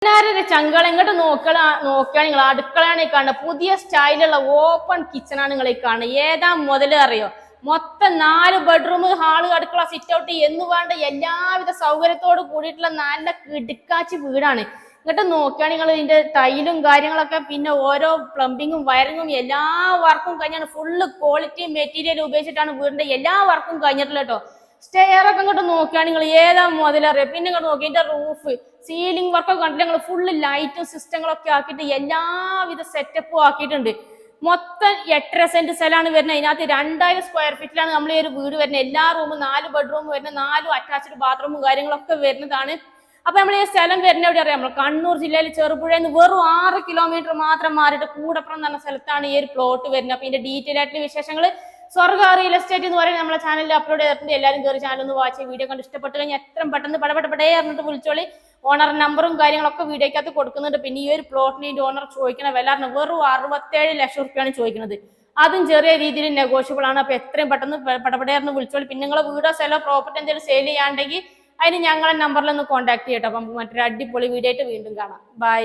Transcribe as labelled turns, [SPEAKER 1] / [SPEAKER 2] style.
[SPEAKER 1] ചങ്കള ഇങ്ങോട്ട് നോക്കുകയാണ് നിങ്ങൾ അടുക്കളയാണ് കാണുന്നത്. പുതിയ സ്റ്റൈലുള്ള ഓപ്പൺ കിച്ചണാണ് നിങ്ങൾ കാണുന്നത്. ഏതാ മുതൽ അറിയോ? മൊത്തം 4 ബെഡ്റൂം, ഹാള്, അടുക്കള, സിറ്റ് ഔട്ട് എന്ന് വേണ്ട എല്ലാവിധ സൗകര്യത്തോട് കൂടിയിട്ടുള്ള നല്ല കിടുക്കാച്ചി വീടാണ്. ഇങ്ങോട്ട് നോക്കുകയാണ് നിങ്ങൾ ഇതിന്റെ ടൈലും കാര്യങ്ങളൊക്കെ, പിന്നെ ഓരോ പ്ലംബിങ്ങും വയറിങ്ങും എല്ലാ വർക്കും കഴിഞ്ഞാണ്. ഫുള്ള് ക്വാളിറ്റി മെറ്റീരിയൽ ഉപയോഗിച്ചിട്ടാണ് വീടിന്റെ എല്ലാ വർക്കും കഴിഞ്ഞിട്ടുള്ളത് കേട്ടോ. സ്റ്റെയറൊക്കെ ഇങ്ങോട്ട് നോക്കുകയാണ് നിങ്ങൾ ഏതാ മുതലറിയോ? പിന്നെ ഇങ്ങോട്ട് നോക്കി ഇതിന്റെ റൂഫ്, സീലിംഗ് വർക്കൊക്കെ കണ്ടിട്ട് ഞങ്ങൾ ഫുള്ള് ലൈറ്റും സിസ്റ്റങ്ങളൊക്കെ ആക്കിയിട്ട് എല്ലാവിധ സെറ്റപ്പും ആക്കിയിട്ടുണ്ട്. മൊത്തം 8.5 സെന്റ് സ്ഥലമാണ് വരുന്നത്. അതിനകത്ത് 2000 സ്ക്വയർ ഫീറ്റിലാണ് നമ്മൾ ഈ ഒരു വീട് വരുന്നത്. എല്ലാ റൂമും 4 ബെഡ്റൂം വരുന്നത്, 4 അറ്റാച്ച്ഡ് ബാത്റൂമും കാര്യങ്ങളൊക്കെ വരുന്നതാണ്. അപ്പൊ നമ്മൾ ഈ സ്ഥലം വരുന്ന എവിടെ അറിയാം? നമ്മൾ കണ്ണൂർ ജില്ലയിൽ ചെറുപുഴയിൽ നിന്ന് വെറും 6 കിലോമീറ്റർ മാത്രം മാറിയിട്ട് കൂടപ്പുറം എന്ന് പറഞ്ഞ സ്ഥലത്താണ് ഈ ഒരു പ്ലോട്ട് വരുന്നത്. അപ്പൊ ഇതിന്റെ ഡീറ്റെയിൽ ആയിട്ടുള്ള വിശേഷങ്ങൾ സ്വർഗ റിയൽ എസ്റ്റേറ്റ് എന്ന് പറയുന്നത് നമ്മളെ ചാനലിൽ അപ്ലോഡ് ചെയ്തിട്ടുണ്ട്. എല്ലാവരും കയറി ചാനൽ ഒന്ന് വാച്ച് വീഡിയോ കണ്ട് ഇഷ്ടപ്പെട്ട് കഴിഞ്ഞാൽ എത്രയും പെട്ടെന്ന് പടപെട്ടേ പറഞ്ഞിട്ട് വിളിച്ചോളി. ഓണർ നമ്പറും കാര്യങ്ങളൊക്കെ വീഡിയോക്കകത്ത് കൊടുക്കുന്നുണ്ട്. പിന്നെ ഈ ഒരു പ്ലോട്ടിന് ഓണർ ചോദിക്കണ വില വെറും 67 ലക്ഷം റുപ്യാണ് ചോദിക്കുന്നത്. അതും ചെറിയ രീതിയിൽ നെഗോഷ്യബിൾ ആണ്. അപ്പൊ എത്രയും പെട്ടെന്ന് പടപെടേർന്ന് വിളിച്ചോളി. പിന്നെ നിങ്ങളെ വീടോ സ്ഥലമോ പ്രോപ്പർട്ടി എന്തെങ്കിലും സെയിൽ ചെയ്യാണ്ടെങ്കിൽ അതിന് ഞങ്ങളെ നമ്പറിൽ ഒന്ന് കോൺടാക്ട് ചെയ്യട്ടോ. അപ്പം മറ്റൊരു അടിപൊളി വീഡിയോ ആയിട്ട് വീണ്ടും കാണാം. ബൈ.